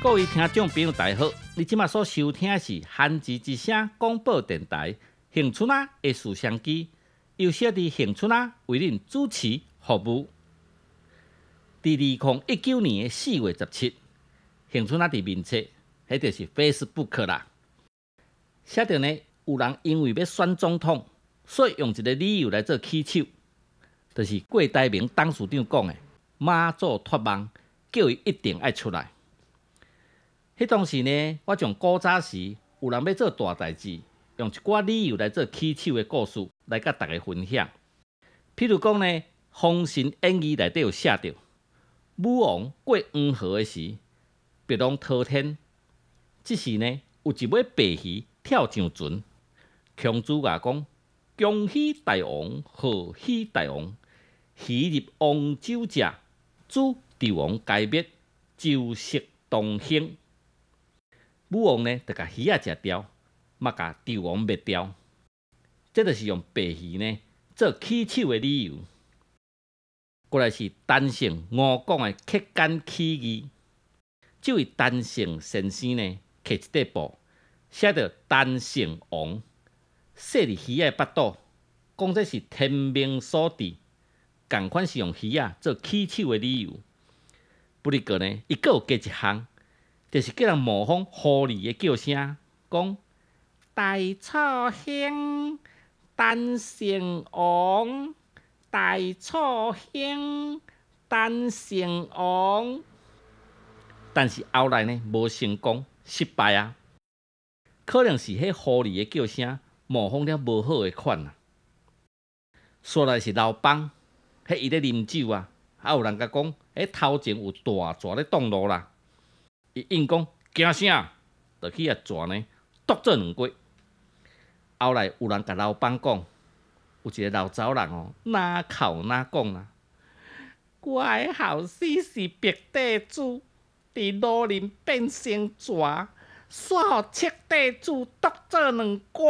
各位听众朋友，大家好！你即马所收听的是韩之之声广播电台《恒春仔的事相机》，由小弟恒春仔为恁主持服务。伫2019年的4月17日，恒春仔伫面册，迄就是 Facebook 啦。写着呢，有人因为要选总统，所以用一个理由来做起手，就是郭台铭董事长讲的“妈祖托梦”，叫伊一定爱出来。迄当时呢，我从古早时有人要做大代志，用一寡理由来做起手的故事来甲大家分享。譬如讲呢，《封神演义》内底有写着，武王过黄河的时，别龙滔天。这时呢，有一尾白鱼跳上船，孔子牙讲：“恭喜大王，贺喜大王！鱼入王洲者，主纣王皆灭，周室同兴。”武王呢，就甲鱼食掉，嘛甲纣王灭掉。这就是用白鱼呢做起手的理由。过来是陈胜吴讲的客干起义，这位陈胜先生呢，刻一块布，写着“陈胜王”，写伫鱼的腹肚，讲这是天命所致。同款是用鱼做起手的理由。不过呢，伊阁有加一项。就是叫人模仿狐狸的叫声，讲大楚兴，陈胜王，大楚兴，陈胜王。但是后来呢，无成功，失败啊。可能是迄狐狸的叫声模仿了无好的款啊。说来是老枋，迄伊咧啉酒啊，有人甲讲，迄头前有大蛇咧挡路啦。伊应讲惊啥？就去蛇呢，剁做2骨。后来有人甲老枋讲，有一个老查某人哦，哪哭哪讲啦。我的后生是白帝主，伫路林变成蛇，煞互赤帝主剁做2骨。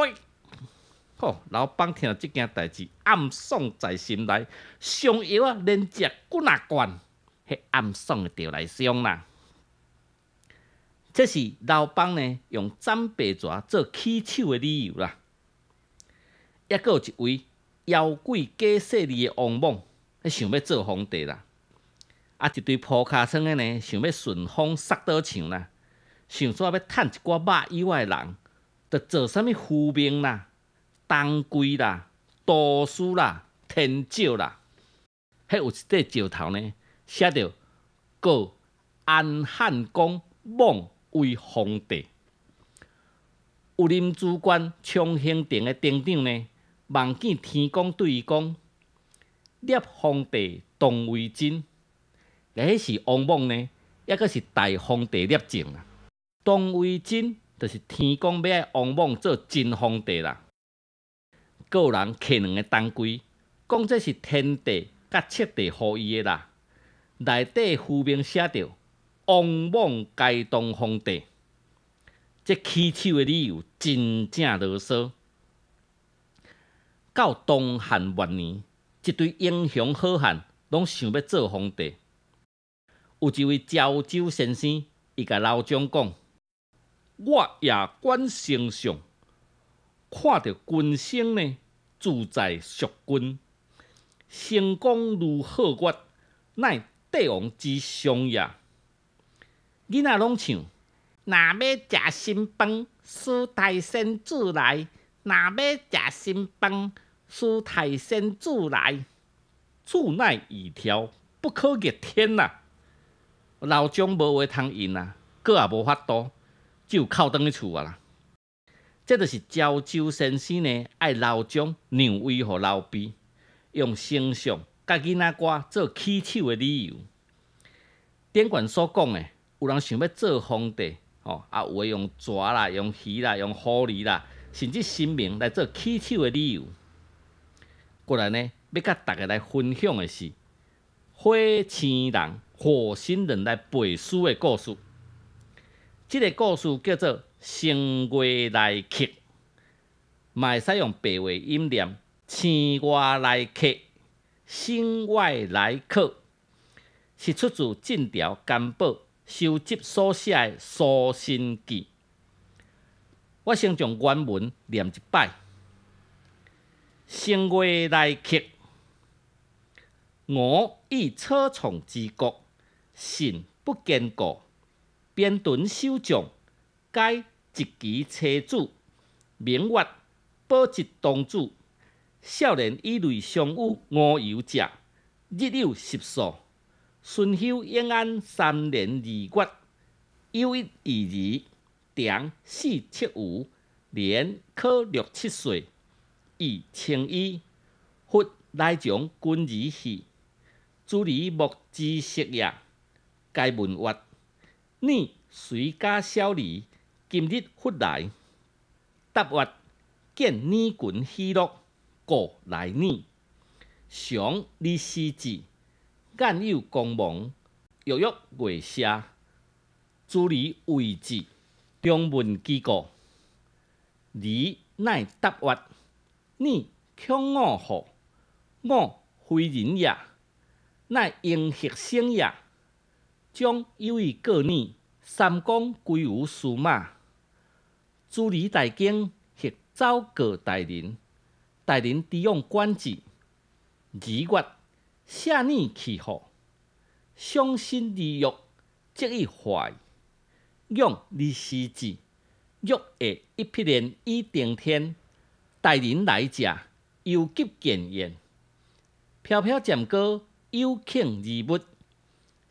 吼，老枋听到这件代志，暗爽在心内，上药啊连食几啊罐，迄暗爽的着来伤啦。这是老枋呢用斩白蛇做起手的理由啦。也阁有一位妖怪假势力的王莽，想要做皇帝啦。一堆铺骹床的呢，想要顺风杀倒墙啦。想说要趁一寡肉以外的人，就做啥物伏命啦、当归啦、毒书啦、天照啦。迄有一块石头呢，写着“告安汉公莽为皇帝”。有林主官昌兴亭的亭长呢，望见天公对伊讲：“立皇帝当为真。”迄是王莽呢，抑阁是大皇帝立正啦。当为真，就是天公要爱王莽做真皇帝啦。阁有人刻2个当归，讲这是天帝甲赤帝予伊的啦。内底符名写着“王莽该当皇帝”，这起手的理由真正啰嗦。到东汉元年，一堆英雄好汉拢想要做皇帝。有一位潮州先生，伊甲老蒋讲：“我夜观星象，看到君星呢，自在蜀君，星光如皓月，乃帝王之相也。”囡仔拢唱：“若要食新饭，师太先子来；若要食新饭，师太先子来。此乃窈窕，不可逆天呐！”老蒋无话通应啊，佫也无法度，只有哭倒去厝啊啦。这就是潮州先生呢，爱老蒋让位予老毕，用星象甲囡仔歌做起手的理由。典卷所讲的，有人想要做皇帝，有的用蛇啦、用鱼啦、用狐狸啦，甚至神明来做起手的理由。过来呢，要甲大家来分享的是火星人、火星人来背书的故事。这个故事叫做“星月来客”，嘛会使用白话音念“星外来客”、“星外来客”，是出自晋朝干宝收集所写的《书信记》。我先将原文念一摆。声月来客，我以草创之国，信不坚固。边屯守将，该一旗车主，名曰保吉东主。少年以类相与吴游者，日有10数。孙休永安3年2月，有一二长4、7余，年可6、7岁。以青衣，忽来将军仪戏，主离莫之色也。该问曰：你随家小离，今日忽来？答曰：见你群喜乐，故来你。常立时至，晏有公忙，跃跃月下，主离位置，中问其故。离乃答曰：你恐我何？我非人也，乃英血生也。将有意告你，三公归于司马。主理大惊，或昭告大人。大人知用管制。二月，下你其何？伤心离欲，即以坏。用立时至，欲下一匹连以顶天。大人来者，犹急见宴。飘飘渐高，有庆而物。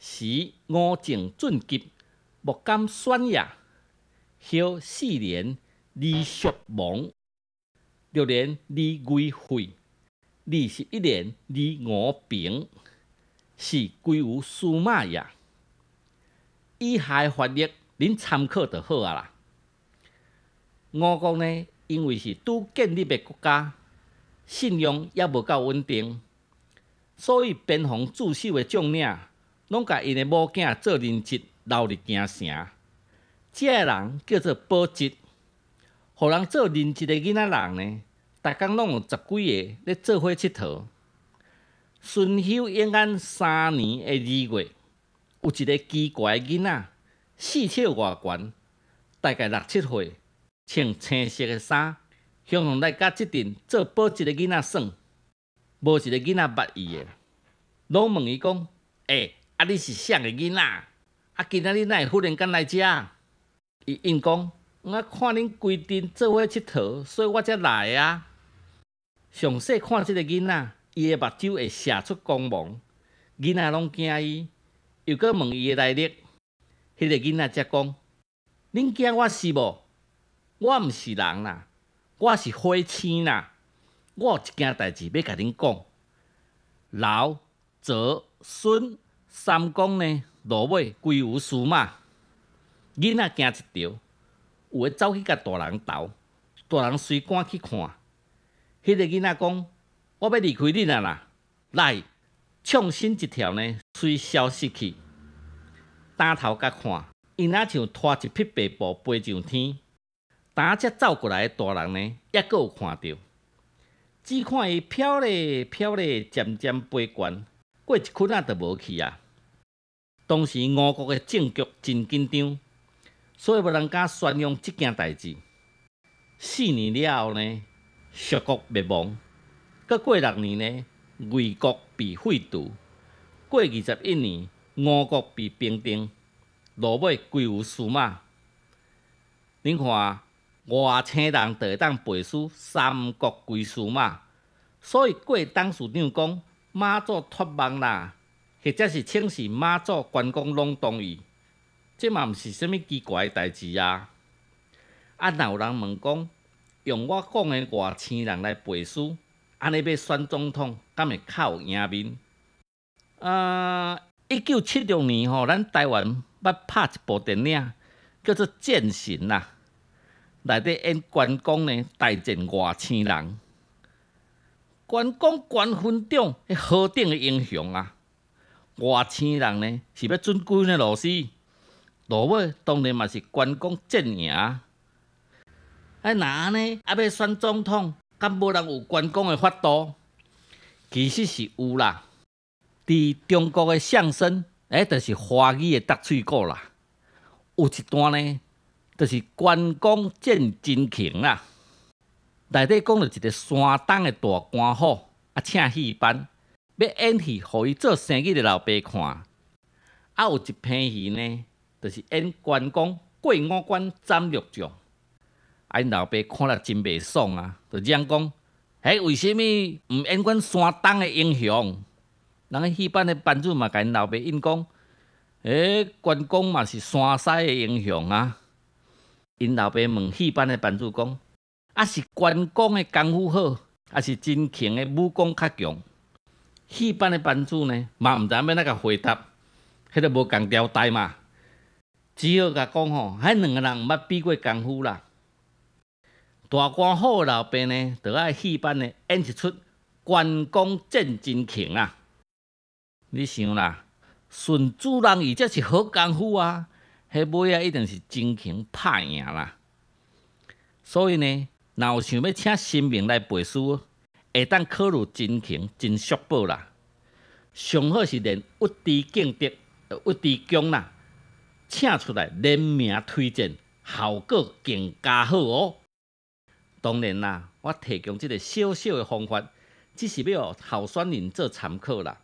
时吴正俊急，莫敢宣也。后4年，离蜀亡。6年，离魏废。21年，离吴平。是归于司马也。以下法律，恁参考就好啊啦。吴国呢？因为是拄建立的国家，信用也无够稳定，所以边防驻守的将领，拢甲因的某囝做人质，留入京城。这个人叫做保吉，互人做人质的囡仔人呢，逐工拢有10几个咧做伙佚佗。孙休永安3年的2月，有一个奇怪的囡仔，4尺外悬，大概6、7岁。穿青色的衫，向向来甲即阵做保吉的囡仔耍，无一个囡仔捌伊的。拢问伊讲：你是啥个囡仔？今仔日哪会忽然间来遮？伊应讲：我看恁规阵做伙佚佗，所以我才来啊。详细看即个囡仔，伊的目睭会射出光芒，囡仔拢惊伊，又搁问伊的来历。迄个囡仔才讲：恁惊我是无？我毋是人啦，我是花青啦。我有一件代志要甲恁讲。老、泽、孙三公呢，落尾归于司马。囡仔惊一条，有诶走去甲大人斗。大人随赶去看，迄个囡仔讲：我要离开恁啊啦！来，创新一条呢，随消失去。打头甲看，伊若像拖一匹白布飞上天。呾才走过来的大人呢，也阁有看到，只看伊飘咧飘咧，渐渐飞悬，过一圈仔就无去啊。当时吴国的政局真紧张，所以无人敢宣扬即件代志。4年了后呢，蜀国灭亡。搁过6年呢，魏国被废除。过21年，吴国被平定，落尾归于司马。恁看。外星人就会当背书三国归司马，所以过董事长讲妈祖托梦啦，或者是请示妈祖关公拢同意，这嘛毋是啥物奇怪的代志啊！若有人问讲，用我讲的外星人来背书，安尼要选总统，敢会较有赢面？1976年咱台湾捌拍一部电影，叫做《剑神》啦。内底演关公呢，大战外星人。关公关军长，迄何等的英雄啊！外星人呢，是要准几呢螺丝？落尾当然嘛是关公战赢。那呢，要选总统，敢无人有关公的法度？其实是有啦。伫中国的相声，就是华语的答喙鼓啦。有一段呢，就是关公见真情啦。内底讲到一个山东的大官府，请戏班，要演戏，互伊做生意的老爸看。有一篇戏呢，就是演关公过五关斩六将。因老爸看了真袂爽啊，就嚷讲：为什么毋演阮山东的英雄？人个戏班的班主嘛，甲因老爸应讲：关公嘛是山西的英雄啊。因老爸问戏班的班主讲：是关公的功夫好，还是真情的武功较强？戏班的班主呢，嘛毋知要哪甲回答，迄个无共交代嘛，只好甲讲吼，迄两个人毋捌比过功夫啦。大官府的老爸呢，就爱戏班呢演一出关公见真情啊！你想啦，顺主人伊才是好功夫啊，迄尾啊一定是真情拍赢啦。所以呢，若有想要请新明来背书，会当考虑真情真续报啦。上好是练尉迟敬德、尉迟恭啦，请出来联名推荐，效果更加好哦。当然啦，我提供这个小小的方法，只是要候选人做参考啦。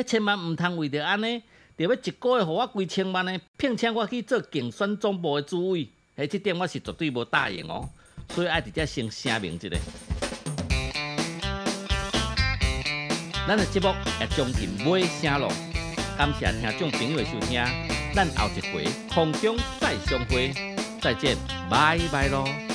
千万唔通为着安尼，就要一个月互我几千万呢，聘请我去做竞选总部的主委。这点我是绝对无答应哦。所以爱伫遮先声明一下。咱的节目也将近尾声咯，感谢听众朋友的收听，咱后一回空中再相会，再见，拜拜咯。